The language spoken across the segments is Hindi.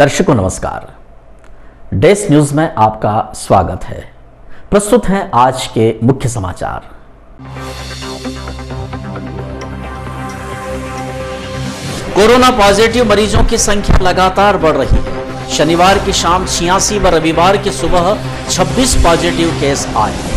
दर्शकों नमस्कार। डेस्क न्यूज में आपका स्वागत है। प्रस्तुत हैं आज के मुख्य समाचार। कोरोना पॉजिटिव मरीजों की संख्या लगातार बढ़ रही है। शनिवार की शाम 86 व रविवार की सुबह 26 पॉजिटिव केस आए।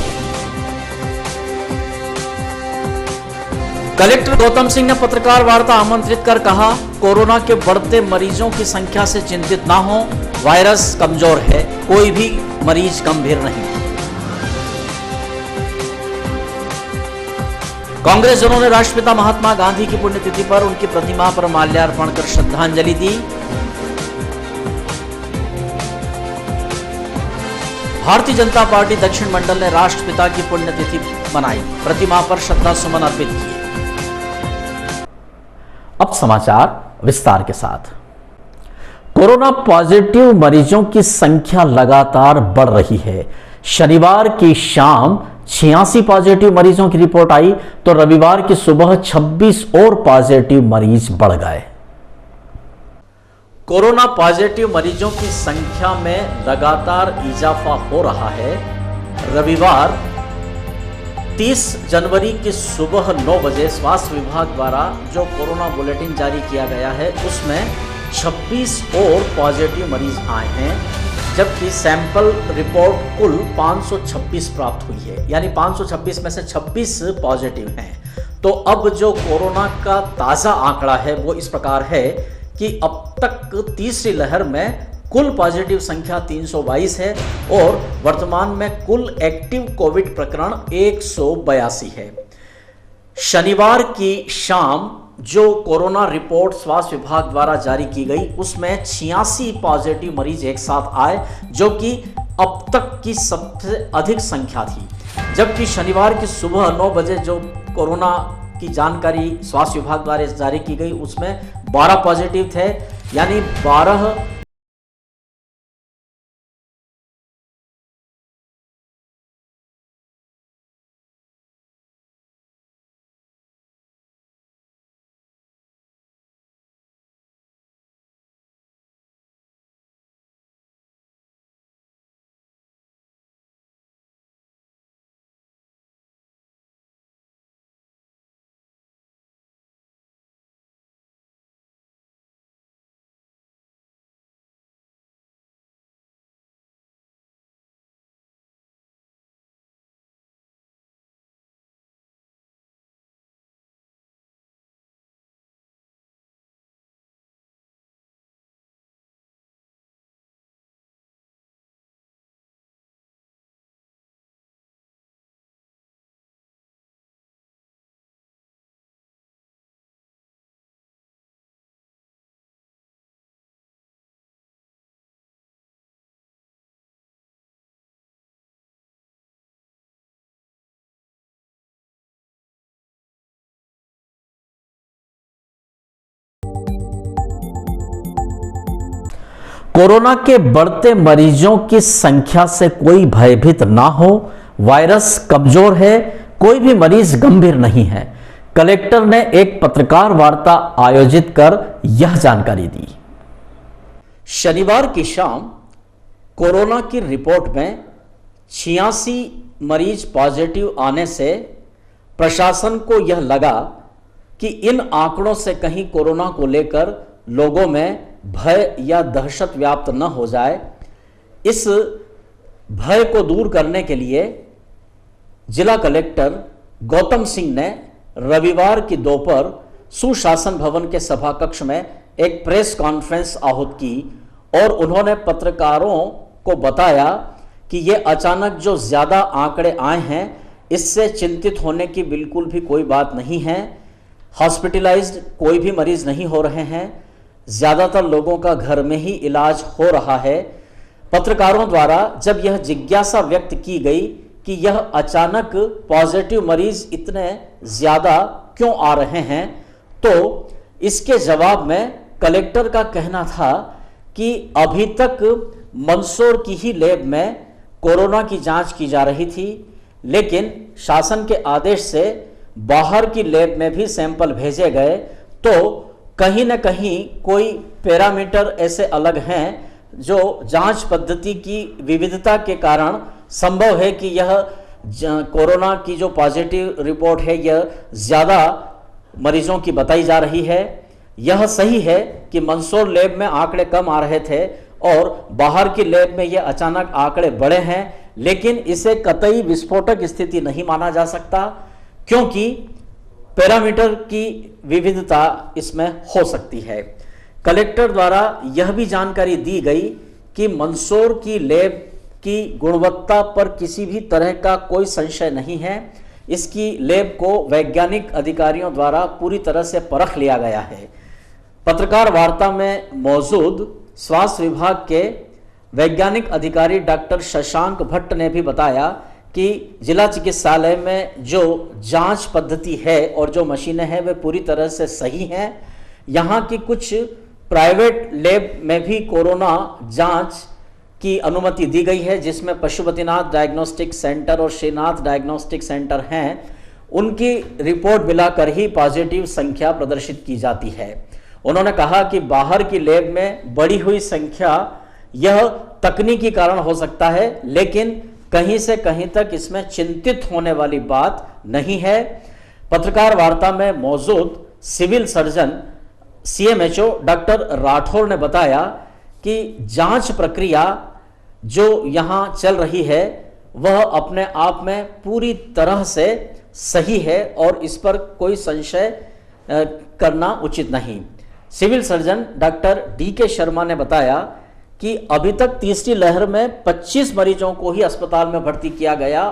कलेक्टर गौतम सिंह ने पत्रकार वार्ता आमंत्रित कर कहा, कोरोना के बढ़ते मरीजों की संख्या से चिंतित ना हो, वायरस कमजोर है, कोई भी मरीज गंभीर नहीं। कांग्रेस जनों ने राष्ट्रपिता महात्मा गांधी की पुण्यतिथि पर उनकी प्रतिमा पर माल्यार्पण कर श्रद्धांजलि दी। भारतीय जनता पार्टी दक्षिण मंडल ने राष्ट्रपिता की पुण्यतिथि मनाई, प्रतिमा पर श्रद्धा सुमन अर्पित किए। अब समाचार विस्तार के साथ। कोरोना पॉजिटिव मरीजों की संख्या लगातार बढ़ रही है। शनिवार की शाम 86 पॉजिटिव मरीजों की रिपोर्ट आई तो रविवार की सुबह 26 और पॉजिटिव मरीज बढ़ गए। कोरोना पॉजिटिव मरीजों की संख्या में लगातार इजाफा हो रहा है। रविवार 30 जनवरी की सुबह 9 बजे स्वास्थ्य विभाग द्वारा जो कोरोना बुलेटिन जारी किया गया है उसमें 26 और पॉजिटिव मरीज आए हैं, जबकि सैंपल रिपोर्ट कुल 526 प्राप्त हुई है, यानी 526 में से 26 पॉजिटिव हैं। तो अब जो कोरोना का ताज़ा आंकड़ा है वो इस प्रकार है कि अब तक तीसरी लहर में कुल पॉजिटिव संख्या 322 है और वर्तमान में कुल एक्टिव कोविड प्रकरण 182 है। शनिवार की शाम जो कोरोना रिपोर्ट स्वास्थ्य विभाग द्वारा जारी की गई उसमें 86 पॉजिटिव मरीज एक साथ आए, जो कि अब तक की सबसे अधिक संख्या थी। जबकि शनिवार की सुबह 9 बजे जो कोरोना की जानकारी स्वास्थ्य विभाग द्वारा जारी की गई उसमें 12 पॉजिटिव थे, यानी 12 कोरोना के बढ़ते मरीजों की संख्या से कोई भयभीत ना हो, वायरस कमजोर है, कोई भी मरीज गंभीर नहीं है। कलेक्टर ने एक पत्रकार वार्ता आयोजित कर यह जानकारी दी। शनिवार की शाम कोरोना की रिपोर्ट में 86 मरीज पॉजिटिव आने से प्रशासन को यह लगा कि इन आंकड़ों से कहीं कोरोना को लेकर लोगों में भय या दहशत व्याप्त न हो जाए। इस भय को दूर करने के लिए जिला कलेक्टर गौतम सिंह ने रविवार की दोपहर सुशासन भवन के सभा कक्ष में एक प्रेस कॉन्फ्रेंस आहूत की और उन्होंने पत्रकारों को बताया कि ये अचानक जो ज्यादा आंकड़े आए हैं इससे चिंतित होने की बिल्कुल भी कोई बात नहीं है। हॉस्पिटलाइज्ड कोई भी मरीज नहीं हो रहे हैं, ज्यादातर लोगों का घर में ही इलाज हो रहा है। पत्रकारों द्वारा जब यह जिज्ञासा व्यक्त की गई कि यह अचानक पॉजिटिव मरीज इतने ज्यादा क्यों आ रहे हैं, तो इसके जवाब में कलेक्टर का कहना था कि अभी तक मंदसौर की ही लैब में कोरोना की जांच की जा रही थी, लेकिन शासन के आदेश से बाहर की लैब में भी सैंपल भेजे गए तो कहीं ना कहीं कोई पैरामीटर ऐसे अलग हैं जो जांच पद्धति की विविधता के कारण संभव है कि यह कोरोना की जो पॉजिटिव रिपोर्ट है यह ज़्यादा मरीजों की बताई जा रही है। यह सही है कि मंदसौर लैब में आंकड़े कम आ रहे थे और बाहर की लैब में यह अचानक आंकड़े बढ़े हैं, लेकिन इसे कतई विस्फोटक स्थिति नहीं माना जा सकता, क्योंकि पैरामीटर की विविधता इसमें हो सकती है। कलेक्टर द्वारा यह भी जानकारी दी गई कि मंदसौर की लैब की गुणवत्ता पर किसी भी तरह का कोई संशय नहीं है। इसकी लैब को वैज्ञानिक अधिकारियों द्वारा पूरी तरह से परख लिया गया है। पत्रकार वार्ता में मौजूद स्वास्थ्य विभाग के वैज्ञानिक अधिकारी डॉक्टर शशांक भट्ट ने भी बताया कि जिला चिकित्सालय में जो जांच पद्धति है और जो मशीनें हैं वे पूरी तरह से सही हैं। यहाँ की कुछ प्राइवेट लैब में भी कोरोना जांच की अनुमति दी गई है, जिसमें पशुपतिनाथ डायग्नोस्टिक सेंटर और श्रीनाथ डायग्नोस्टिक सेंटर हैं। उनकी रिपोर्ट मिलाकर ही पॉजिटिव संख्या प्रदर्शित की जाती है। उन्होंने कहा कि बाहर की लैब में बढ़ी हुई संख्या यह तकनीकी कारण हो सकता है, लेकिन कहीं से कहीं तक इसमें चिंतित होने वाली बात नहीं है। पत्रकार वार्ता में मौजूद civil surgeon CMHO doctor Rathore ने बताया कि जांच प्रक्रिया जो यहां चल रही है वह अपने आप में पूरी तरह से सही है और इस पर कोई संशय करना उचित नहीं। Civil surgeon doctor DK Sharma ने बताया कि अभी तक तीसरी लहर में 25 मरीजों को ही अस्पताल में भर्ती किया गया,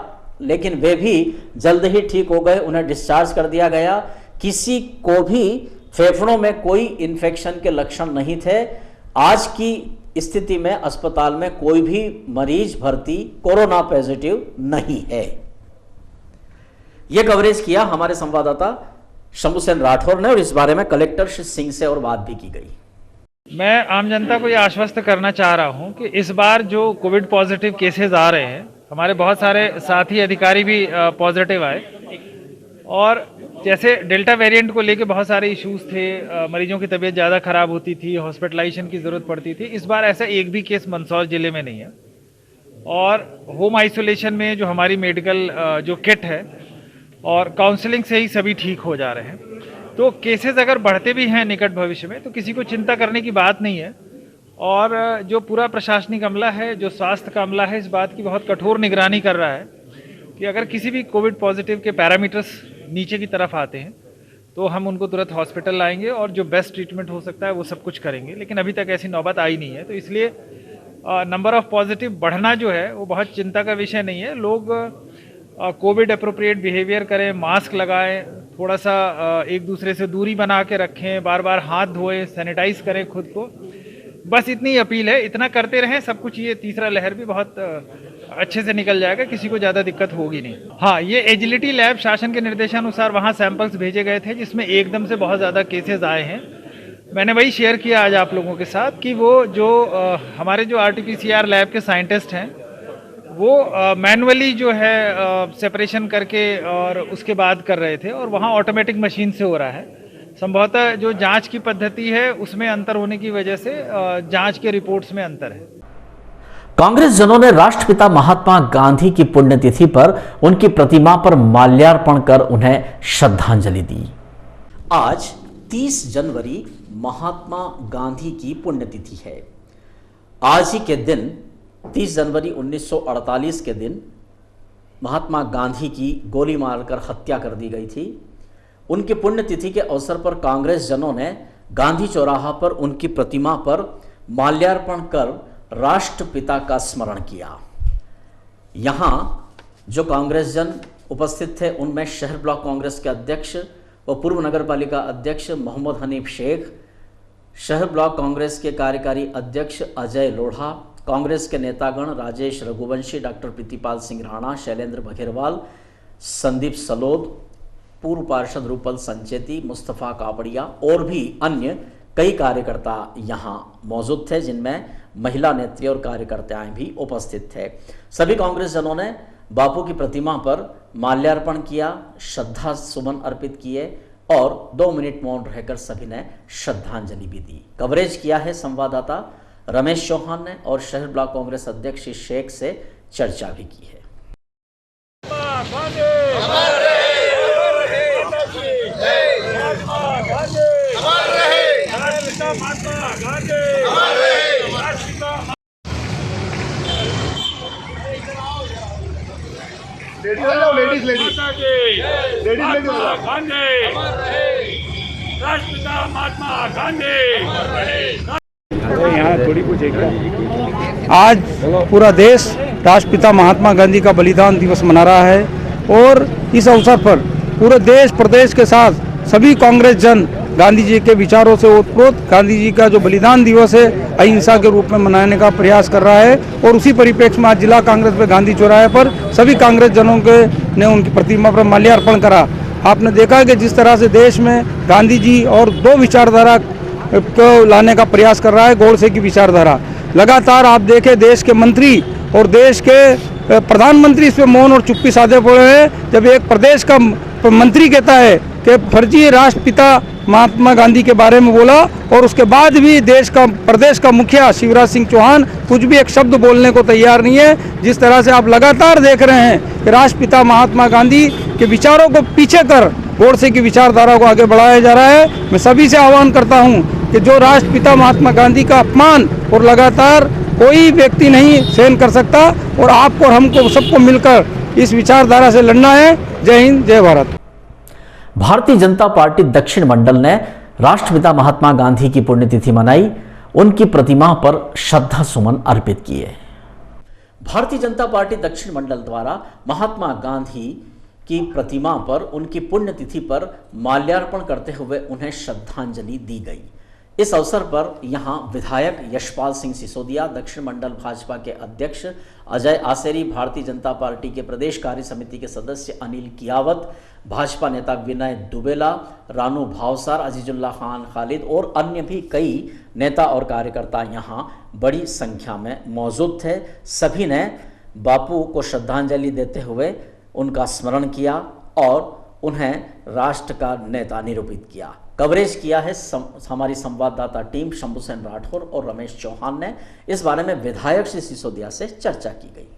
लेकिन वे भी जल्द ही ठीक हो गए, उन्हें डिस्चार्ज कर दिया गया। किसी को भी फेफड़ों में कोई इन्फेक्शन के लक्षण नहीं थे। आज की स्थिति में अस्पताल में कोई भी मरीज भर्ती कोरोना पॉजिटिव नहीं है। यह कवरेज किया हमारे संवाददाता शंभू सेन राठौर ने और इस बारे में कलेक्टर श्री सिंह से और बात भी की गई। मैं आम जनता को ये आश्वस्त करना चाह रहा हूं कि इस बार जो कोविड पॉजिटिव केसेस आ रहे हैं, हमारे बहुत सारे साथी अधिकारी भी पॉजिटिव आए और जैसे डेल्टा वेरिएंट को लेके बहुत सारे इश्यूज थे, मरीजों की तबीयत ज़्यादा खराब होती थी, हॉस्पिटलाइजेशन की ज़रूरत पड़ती थी। इस बार ऐसा एक भी केस मंदसौर जिले में नहीं है और होम आइसोलेशन में जो हमारी मेडिकल जो किट है और काउंसलिंग से ही सभी ठीक हो जा रहे हैं। तो केसेस अगर बढ़ते भी हैं निकट भविष्य में तो किसी को चिंता करने की बात नहीं है और जो पूरा प्रशासनिक अमला है, जो स्वास्थ्य का अमला है, इस बात की बहुत कठोर निगरानी कर रहा है कि अगर किसी भी कोविड पॉजिटिव के पैरामीटर्स नीचे की तरफ आते हैं तो हम उनको तुरंत हॉस्पिटल लाएंगे और जो बेस्ट ट्रीटमेंट हो सकता है वो सब कुछ करेंगे। लेकिन अभी तक ऐसी नौबत आई नहीं है, तो इसलिए नंबर ऑफ पॉजिटिव बढ़ना जो है वो बहुत चिंता का विषय नहीं है। लोग कोविड अप्रोप्रिएट बिहेवियर करें, मास्क लगाएं, थोड़ा सा एक दूसरे से दूरी बना के रखें, बार बार हाथ धोएं, सैनिटाइज करें खुद को, बस इतनी अपील है। इतना करते रहें, सब कुछ ये तीसरा लहर भी बहुत अच्छे से निकल जाएगा, किसी को ज़्यादा दिक्कत होगी नहीं। हाँ, ये एजिलिटी लैब शासन के निर्देशानुसार वहाँ सैंपल्स भेजे गए थे जिसमें एकदम से बहुत ज़्यादा केसेस आए हैं। मैंने वही शेयर किया आज आप लोगों के साथ कि वो जो हमारे जो RT-PCR लैब के साइंटिस्ट हैं वो मैनुअली जो है सेपरेशन करके और उसके बाद कर रहे थे और वहाँ ऑटोमेटिक मशीन से हो रहा है। संभवतः जो जांच की पद्धति है उसमें अंतर होने की वजह से जांच के रिपोर्ट्स में अंतर है। कांग्रेस जनों ने राष्ट्रपिता महात्मा गांधी की पुण्यतिथि पर उनकी प्रतिमा पर माल्यार्पण कर उन्हें श्रद्धांजलि दी। आज 30 जनवरी महात्मा गांधी की पुण्यतिथि है। आज ही के दिन 30 जनवरी 1948 के दिन महात्मा गांधी की गोली मारकर हत्या कर दी गई थी। उनकी पुण्यतिथि के अवसर पर कांग्रेस जनों ने गांधी चौराहा पर उनकी प्रतिमा पर माल्यार्पण कर राष्ट्रपिता का स्मरण किया। यहाँ जो कांग्रेस जन उपस्थित थे उनमें शहर ब्लॉक कांग्रेस के अध्यक्ष व पूर्व नगर पालिका अध्यक्ष मोहम्मद हनीफ शेख, शहर ब्लॉक कांग्रेस के कार्यकारी अध्यक्ष अजय लोढ़ा, कांग्रेस के नेतागण राजेश रघुवंशी, डॉक्टर प्रीतिपाल सिंह राणा, शैलेंद्र बघेरवाल, संदीप सलोद, पूर्व पार्षद रूपल संचेती, मुस्तफ़ा कापड़िया और भी अन्य कई कार्यकर्ता यहाँ मौजूद थे, जिनमें महिला नेत्री और कार्यकर्ताएं भी उपस्थित थे। सभी कांग्रेस जनों ने बापू की प्रतिमा पर माल्यार्पण किया, श्रद्धा सुमन अर्पित किए और 2 मिनट मौन रहकर सभी ने श्रद्धांजलि भी दी। कवरेज किया है संवाददाता रमेश चौहान ने और शहर ब्लॉक कांग्रेस अध्यक्ष शेख से चर्चा भी की है। राष्ट्रपिता महात्मा गांधी। आज पूरा देश राष्ट्रपिता महात्मा गांधी का बलिदान दिवस मना रहा है और इस अवसर पर पूरे देश प्रदेश के साथ सभी कांग्रेस जन गांधी जी के विचारों से ओतप्रोत गांधी जी का जो बलिदान दिवस है अहिंसा के रूप में मनाने का प्रयास कर रहा है। और उसी परिप्रेक्ष्य में आज जिला कांग्रेस में गांधी चौराहे पर सभी कांग्रेस जनों ने उनकी प्रतिमा पर माल्यार्पण करा। आपने देखा कि जिस तरह से देश में गांधी जी और 2 विचारधारा को लाने का प्रयास कर रहा है, गोडसे की विचारधारा। लगातार आप देखें देश के मंत्री और देश के प्रधानमंत्री इस पर मौन और चुप्पी साधे पड़े हैं। जब एक प्रदेश का मंत्री कहता है कि फर्जी राष्ट्रपिता महात्मा गांधी के बारे में बोला और उसके बाद भी प्रदेश का मुखिया शिवराज सिंह चौहान कुछ भी एक शब्द बोलने को तैयार नहीं है। जिस तरह से आप लगातार देख रहे हैं कि राष्ट्रपिता महात्मा गांधी के विचारों को पीछे कर गोडसे की विचारधारा को आगे बढ़ाया जा रहा है। मैं सभी से आह्वान करता हूं कि जो राष्ट्रपिता महात्मा गांधी का अपमान और लगातार कोई व्यक्ति नहीं सहन कर सकता और आपको और हमको सबको मिलकर इस विचारधारा से लड़ना है। जय हिंद, जय भारत। भारतीय जनता पार्टी दक्षिण मंडल ने राष्ट्रपिता महात्मा गांधी की पुण्यतिथि मनाई, उनकी प्रतिमा पर श्रद्धा सुमन अर्पित किए। भारतीय जनता पार्टी दक्षिण मंडल द्वारा महात्मा गांधी की प्रतिमा पर उनकी पुण्यतिथि पर माल्यार्पण करते हुए उन्हें श्रद्धांजलि दी गई। इस अवसर पर यहां विधायक यशपाल सिंह सिसोदिया, दक्षिण मंडल भाजपा के अध्यक्ष अजय आसेरी, भारतीय जनता पार्टी के प्रदेश कार्य समिति के सदस्य अनिल कियावत, भाजपा नेता विनय दुबेला, रानू भावसार, अजीजुल्ला खान खालिद और अन्य भी कई नेता और कार्यकर्ता यहां बड़ी संख्या में मौजूद थे। सभी ने बापू को श्रद्धांजलि देते हुए उनका स्मरण किया और उन्हें राष्ट्र का नेता निरूपित किया। कवरेज किया है हमारी संवाददाता टीम शंभू सेन राठौर और रमेश चौहान ने। इस बारे में विधायक श्री सिसोदिया से चर्चा की गई।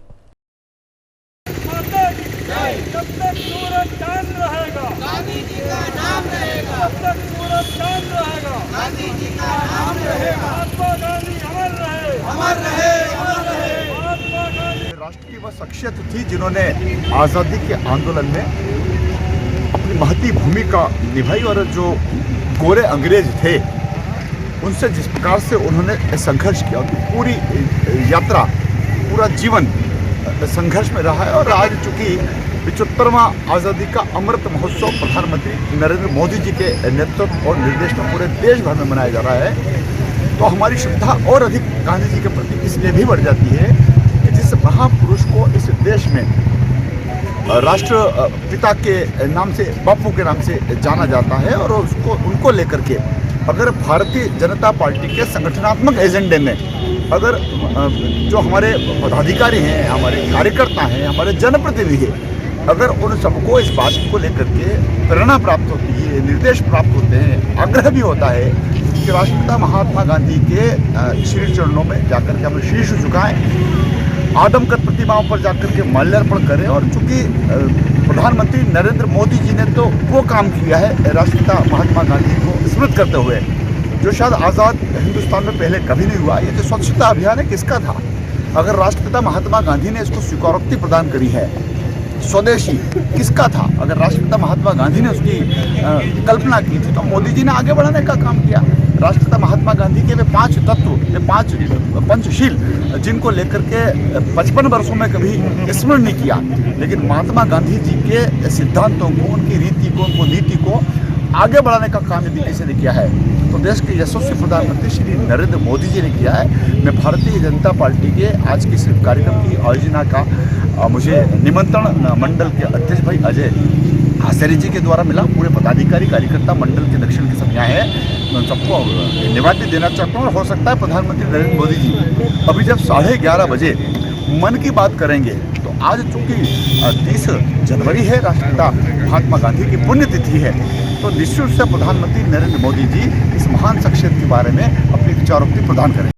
जब तक सूरज चांद रहेगा गांधी जी का नाम रहेगा, जब तक सूरज चांद रहेगा गांधी जी का नाम रहेगा। महात्मा गांधी अमर रहे, अमर रहे, अमर रहे। महात्मा गांधी राष्ट्र की वह शख्सियत थी जिन्होंने आज़ादी के आंदोलन में अपनी महती भूमिका निभाई और जो गोरे अंग्रेज थे उनसे जिस प्रकार से उन्होंने संघर्ष किया, उनकी पूरी यात्रा, पूरा जीवन संघर्ष में रहा है। और आज चूंकि 75वां आज़ादी का अमृत महोत्सव प्रधानमंत्री नरेंद्र मोदी जी के नेतृत्व और निर्देश में पूरे देश भर में मनाया जा रहा है, तो हमारी श्रद्धा और अधिक गांधी जी के प्रति इसलिए भी बढ़ जाती है कि जिस महापुरुष को इस देश में राष्ट्रपिता के नाम से, बापू के नाम से जाना जाता है और उनको लेकर के अगर भारतीय जनता पार्टी के संगठनात्मक एजेंडे में अगर जो हमारे पदाधिकारी हैं, हमारे कार्यकर्ता हैं, हमारे जनप्रतिनिधि हैं, अगर उन सबको इस बात को लेकर के प्रेरणा प्राप्त होती है, निर्देश प्राप्त होते हैं, आग्रह भी होता है कि राष्ट्रपिता महात्मा गांधी के श्री चरणों में जाकर के हम शीश झुकाएं, आदमकद प्रतिमाओं पर जाकर के माल्यार्पण करें। और चूंकि प्रधानमंत्री नरेंद्र मोदी जी ने तो वो काम किया है राष्ट्रपिता महात्मा गांधी को स्मृत करते हुए, जो शायद आज़ाद हिंदुस्तान में पहले कभी नहीं हुआ। ये जो स्वच्छता अभियान है किसका था? अगर राष्ट्रपिता महात्मा गांधी ने इसको स्वीकारोक्ति प्रदान करी है, स्वदेशी किसका था? अगर राष्ट्रपिता महात्मा गांधी ने उसकी कल्पना की थी तो मोदी जी ने आगे बढ़ाने का काम किया। राष्ट्रपिता महात्मा गांधी के वे 5 तत्व, वे 5 पंचशील जिनको लेकर के 55 वर्षों में कभी स्मरण नहीं किया, लेकिन महात्मा गांधी जी के सिद्धांतों को, उनकी रीति को, उनको नीति को आगे बढ़ाने का काम यदि किसी ने किया है तो देश के यशस्वी प्रधानमंत्री श्री नरेंद्र मोदी जी ने किया है। मैं भारतीय जनता पार्टी के आज के इस कार्यक्रम की आयोजना का मुझे निमंत्रण मंडल के अध्यक्ष भाई अजय आसेरी जी के द्वारा मिला। पूरे पदाधिकारी कार्यकर्ता मंडल के दक्षिण के सब यहाँ है, मैं उन सबको धन्यवाद देना चाहता हूँ। और हो सकता है प्रधानमंत्री नरेंद्र मोदी जी अभी जब 11:30 बजे मन की बात करेंगे तो आज चूँकि 30 जनवरी है, राष्ट्रपिता महात्मा गांधी की पुण्यतिथि है, तो निश्चित रूप से प्रधानमंत्री नरेंद्र मोदी जी इस महान शख्सियत के बारे में अपने विचारोक्ति प्रदान करें।